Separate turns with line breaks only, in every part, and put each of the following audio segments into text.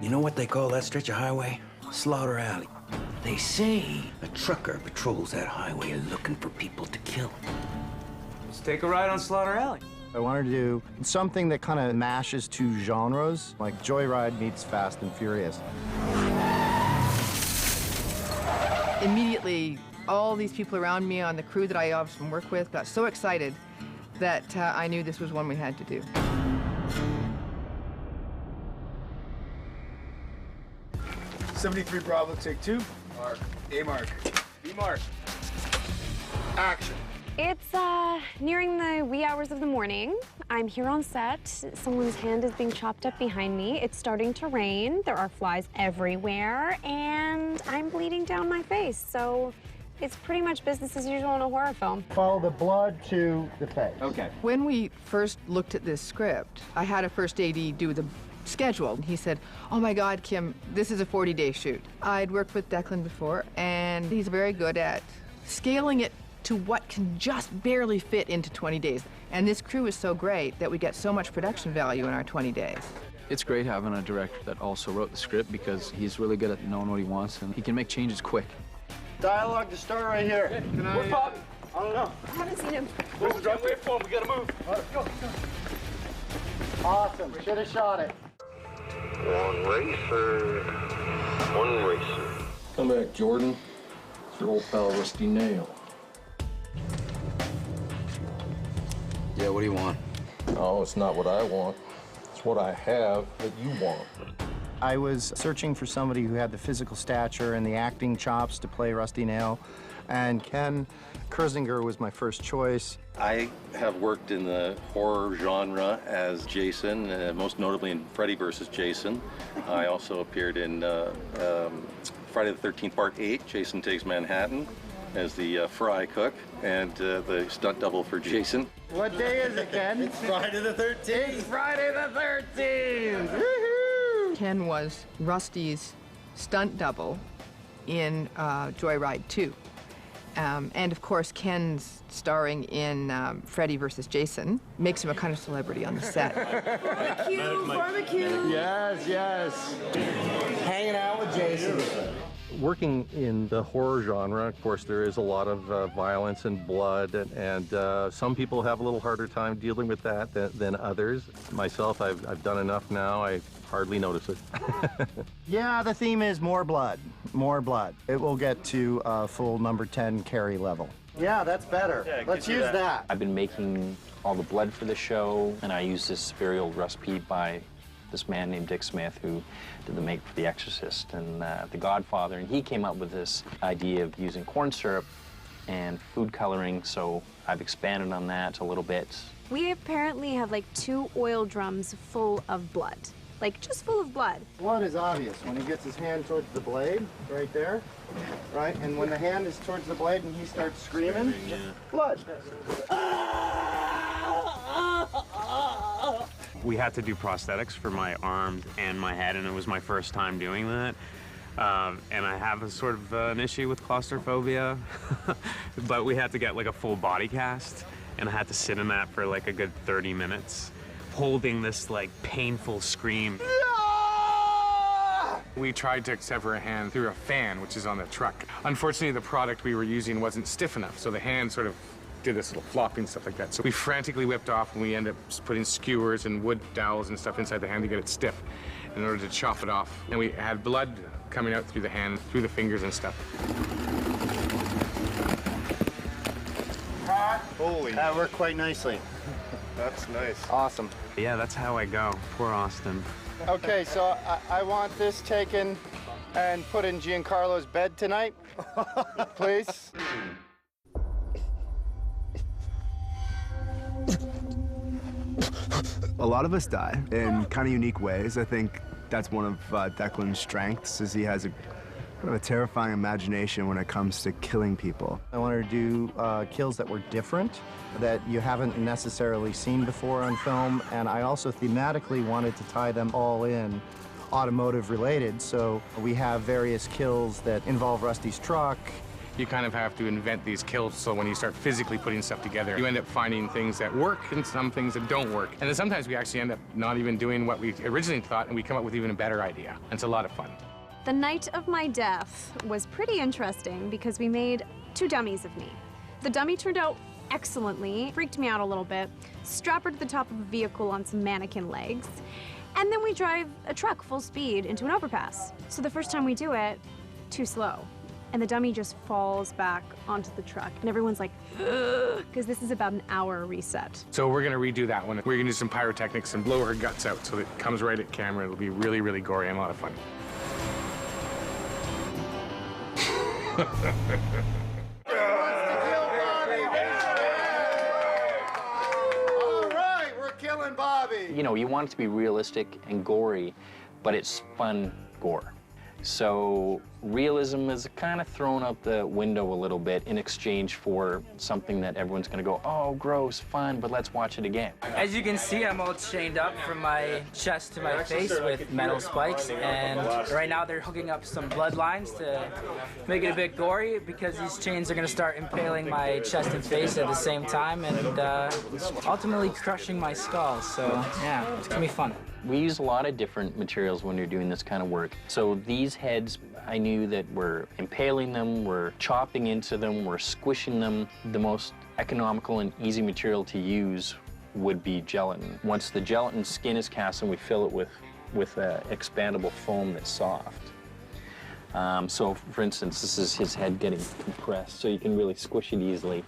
You know what they call that stretch of highway? Slaughter Alley. They say a trucker patrols that highway looking for people to kill.
Let's take a ride on Slaughter Alley.
I wanted to do something that kind of mashes two genres, like Joyride meets Fast and Furious.
Immediately, all these people around me on the crew that I often work with got so excited that I knew this was one we had to do.
'73 Bravo, take 2. Mark. A mark. B mark. Action.
It's nearing the wee hours of the morning. I'm here on set. Someone's hand is being chopped up behind me. It's starting to rain. There are flies everywhere, and I'm bleeding down my face. So it's pretty much business as usual in a horror film.
Follow the blood to the face.
Okay.
When we first looked at this script, I had a first AD do the schedule. He said, "Oh my God, Kim, this is a 40-day shoot." I'd worked with Declan before, and he's very good at scaling it to what can just barely fit into 20 days. And this crew is so great that we get so much production value in our 20 days.
It's great having a director that also wrote the script because he's really good at knowing what he wants and he can make changes quick.
Dialogue to start right here.
Where's Bobby?
I don't know.
I haven't seen him.
Where's the drop? Wait for him. We gotta move.
All right, go. Awesome. Should have shot it.
One racer. One racer.
Come back, Jordan. It's your old pal, Rusty Nail.
Yeah, what do you want?
No, it's not what I want. It's what I have that you want.
I was searching for somebody who had the physical stature and the acting chops to play Rusty Nail, and Ken Kersinger was my first choice.
I have worked in the horror genre as Jason, most notably in Freddy vs. Jason. I also appeared in Friday the 13th Part 8, Jason Takes Manhattan, as the fry cook and the stunt double for Jason.
What day is it, Ken?
It's Friday the 13th.
It's Friday the 13th! Woohoo!
Ken was Rusty's stunt double in Joyride 2. And of course, Ken's starring in Freddy vs. Jason makes him a kind of celebrity on the set.
Barbecue, barbecue.
Yes, yes. Hanging out with Jason.
Working in the horror genre, of course, there is a lot of violence and blood, and some people have a little harder time dealing with that than others. Myself, I've done enough now, I hardly notice it.
Yeah, the theme is more blood, more blood. It will get to full number 10 carry level. Yeah, that's better.
Yeah,
let's use that.
I've been making all the blood for the show, and I use this very old recipe by this man named Dick Smith who did the make for The Exorcist and The Godfather, and he came up with this idea of using corn syrup and food coloring, so I've expanded on that a little bit.
We apparently have like 2 oil drums full of blood. Like, just full of blood.
Blood is obvious when he gets his hand towards the blade, right there, right? And when the hand is towards the blade and he starts screaming, blood.
We had to do prosthetics for my arm and my head, and it was my first time doing that. And I have a sort of an issue with claustrophobia, but we had to get like a full body cast, and I had to sit in that for like a good 30 minutes, holding this like painful scream.
We tried to sever a hand through a fan, which is on the truck. Unfortunately, the product we were using wasn't stiff enough, so the hand sort of did this little flopping stuff like that. So we frantically whipped off, and we ended up putting skewers and wood dowels and stuff inside the hand to get it stiff in order to chop it off. And we had blood coming out through the hand, through the fingers and stuff.
Holy.
That worked quite nicely.
That's nice.
Awesome.
Yeah, that's how I go. Poor Austin.
Okay, so I want this taken and put in Giancarlo's bed tonight, please.
A lot of us die in kind of unique ways. I think that's one of Declan's strengths, is he has a kind of a terrifying imagination when it comes to killing people.
I wanted to do kills that were different, that you haven't necessarily seen before on film, and I also thematically wanted to tie them all in automotive related, so we have various kills that involve Rusty's truck
You kind of have to invent these kills, so when you start physically putting stuff together, you end up finding things that work and some things that don't work. And then sometimes we actually end up not even doing what we originally thought, and we come up with even a better idea. And it's a lot of fun.
The night of my death was pretty interesting because we made 2 dummies of me. The dummy turned out excellently, freaked me out a little bit, strapped her to the top of a vehicle on some mannequin legs, and then we drive a truck full speed into an overpass. So the first time we do it, too slow. And the dummy just falls back onto the truck. And everyone's like, ugh, because this is about an hour reset.
So we're gonna redo that one. We're gonna do some pyrotechnics and blow her guts out so that it comes right at camera. It'll be really, really gory and a lot of fun.
All right, we're killing Bobby.
You know, you want it to be realistic and gory, but it's fun gore. So realism is kind of thrown out the window a little bit in exchange for something that everyone's gonna go, oh, gross, fun, but let's watch it again.
As you can see, I'm all chained up from my chest to my face with metal spikes, and right now they're hooking up some bloodlines to make it a bit gory because these chains are gonna start impaling my chest and face at the same time and ultimately crushing my skull, so yeah, it's gonna be fun.
We use a lot of different materials when you're doing this kind of work. So these heads, I knew that we're impaling them, we're chopping into them, we're squishing them. The most economical and easy material to use would be gelatin. Once the gelatin skin is cast, and we fill it with expandable foam that's soft. So for instance, this is his head getting compressed, so you can really squish it easily.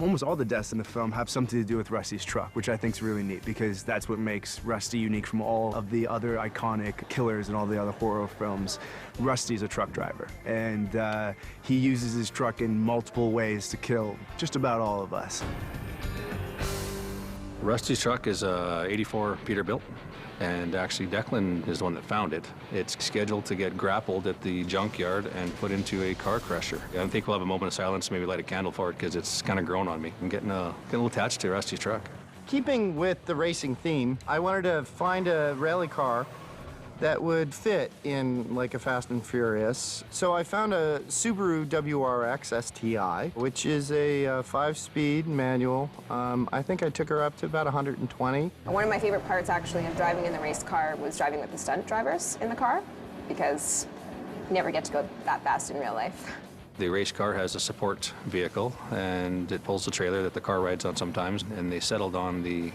Almost all the deaths in the film have something to do with Rusty's truck, which I think is really neat because that's what makes Rusty unique from all of the other iconic killers and all the other horror films. Rusty's a truck driver, and he uses his truck in multiple ways to kill just about all of us.
Rusty's truck is a '84 Peterbilt, and actually Declan is the one that found it. It's scheduled to get grappled at the junkyard and put into a car crusher. I think we'll have a moment of silence, maybe light a candle for it, because it's kind of grown on me. I'm getting a little attached to Rusty's truck.
Keeping with the racing theme, I wanted to find a rally car that would fit in like a Fast and Furious. So I found a Subaru WRX STI, which is a 5-speed manual. I think I took her up to about 120.
One of my favorite parts actually of driving in the race car was driving with the stunt drivers in the car, because you never get to go that fast in real life.
The race car has a support vehicle, and it pulls the trailer that the car rides on sometimes, and they settled on the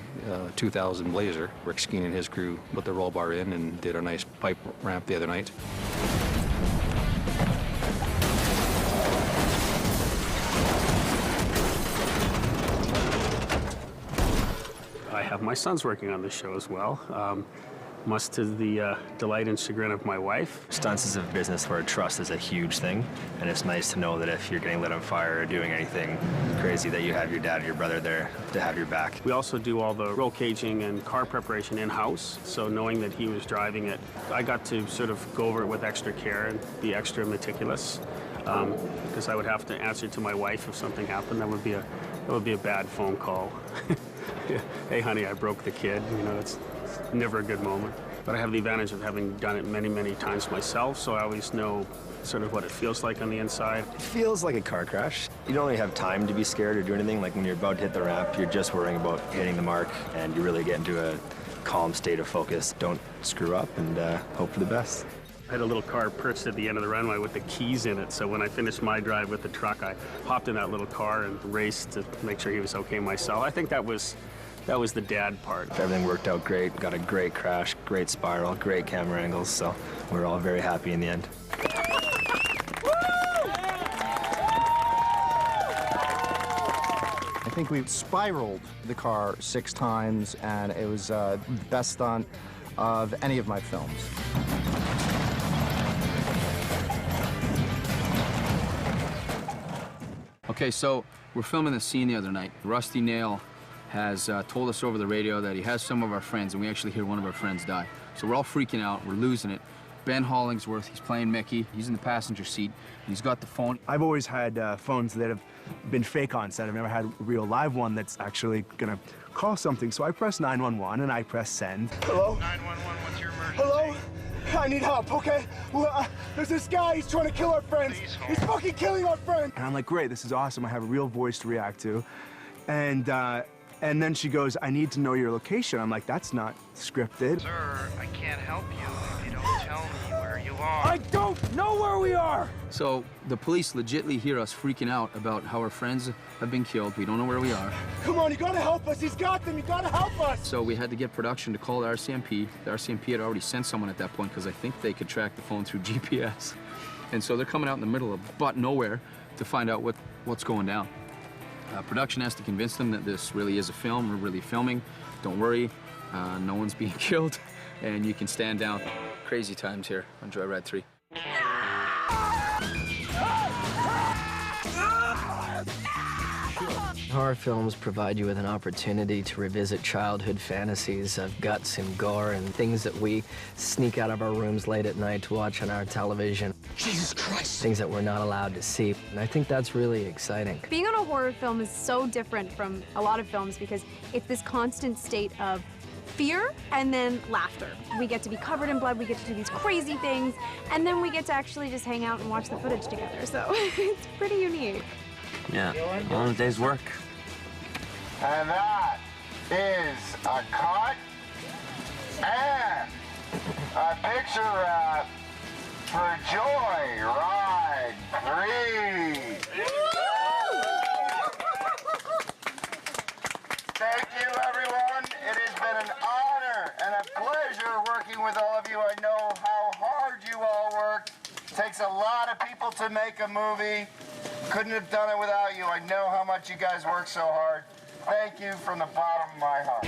2000 Blazer. Rick Skeen and his crew put the roll bar in and did a nice pipe ramp the other night.
I have my sons working on this show as well. Much to the delight and chagrin of my wife.
Stunts is a business where trust is a huge thing, and it's nice to know that if you're getting lit on fire or doing anything crazy, that you have your dad and your brother there to have your back.
We also do all the roll caging and car preparation in-house, so knowing that he was driving it, I got to sort of go over it with extra care and be extra meticulous, because I would have to answer to my wife if something happened. That would be a bad phone call. Hey, honey, I broke the kid. You know, it's never a good moment. But I have the advantage of having done it many, many times myself, so I always know sort of what it feels like on the inside.
It feels like a car crash. You don't really have time to be scared or do anything. Like when you're about to hit the ramp, you're just worrying about hitting the mark, and you really get into a calm state of focus. Don't screw up, and hope for the best.
I had a little car perched at the end of the runway with the keys in it, so when I finished my drive with the truck, I hopped in that little car and raced to make sure he was okay myself. I think that was the dad part.
Everything worked out great. Got a great crash, great spiral, great camera angles, so we're all very happy in the end.
I think we spiraled the car 6 times, and it was the best stunt of any of my films.
Okay, so we're filming the scene the other night. Rusty Nail has told us over the radio that he has some of our friends, and we actually hear one of our friends die. So we're all freaking out, we're losing it. Ben Hollingsworth, he's playing Mickey, he's in the passenger seat, and he's got the phone.
I've always had phones that have been fake on set. I've never had a real live one that's actually gonna call something. So I press 911 and I press send.
Hello? 911, what's your emergency? Hello?
I need help, okay? Well, there's this guy, he's trying to kill our friends. He's fucking killing our friends. And I'm like, great, this is awesome. I have a real voice to react to. And then she goes, I need to know your location. I'm like, that's not scripted.
Sir, I can't help you if you don't tell me where you are.
I don't know where we are!
So the police legitly hear us freaking out about how our friends have been killed. We don't know where we are.
Come on, you gotta help us. He's got them. You gotta help us.
So we had to get production to call the RCMP. The RCMP had already sent someone at that point because I think they could track the phone through GPS. And so they're coming out in the middle of butt nowhere to find out what's going down. Production has to convince them that this really is a film. We're really filming. Don't worry, no one's being killed, and you can stand down. Crazy times here on Joyride 3.
Horror films provide you with an opportunity to revisit childhood fantasies of guts and gore and things that we sneak out of our rooms late at night to watch on our television.
Jesus Christ!
Things that we're not allowed to see. And I think that's really exciting.
Being on a horror film is so different from a lot of films because it's this constant state of fear and then laughter. We get to be covered in blood, we get to do these crazy things, and then we get to actually just hang out and watch the footage together. So it's pretty unique.
Yeah, long day's work.
And that is a cut and a picture wrap for Joyride 3. Thank you, everyone. It has been an honor and a pleasure working with all of you. I know how hard you all work. It takes a lot of people to make a movie. Couldn't have done it without you. I know how much you guys work so hard. Thank you from the bottom of my heart.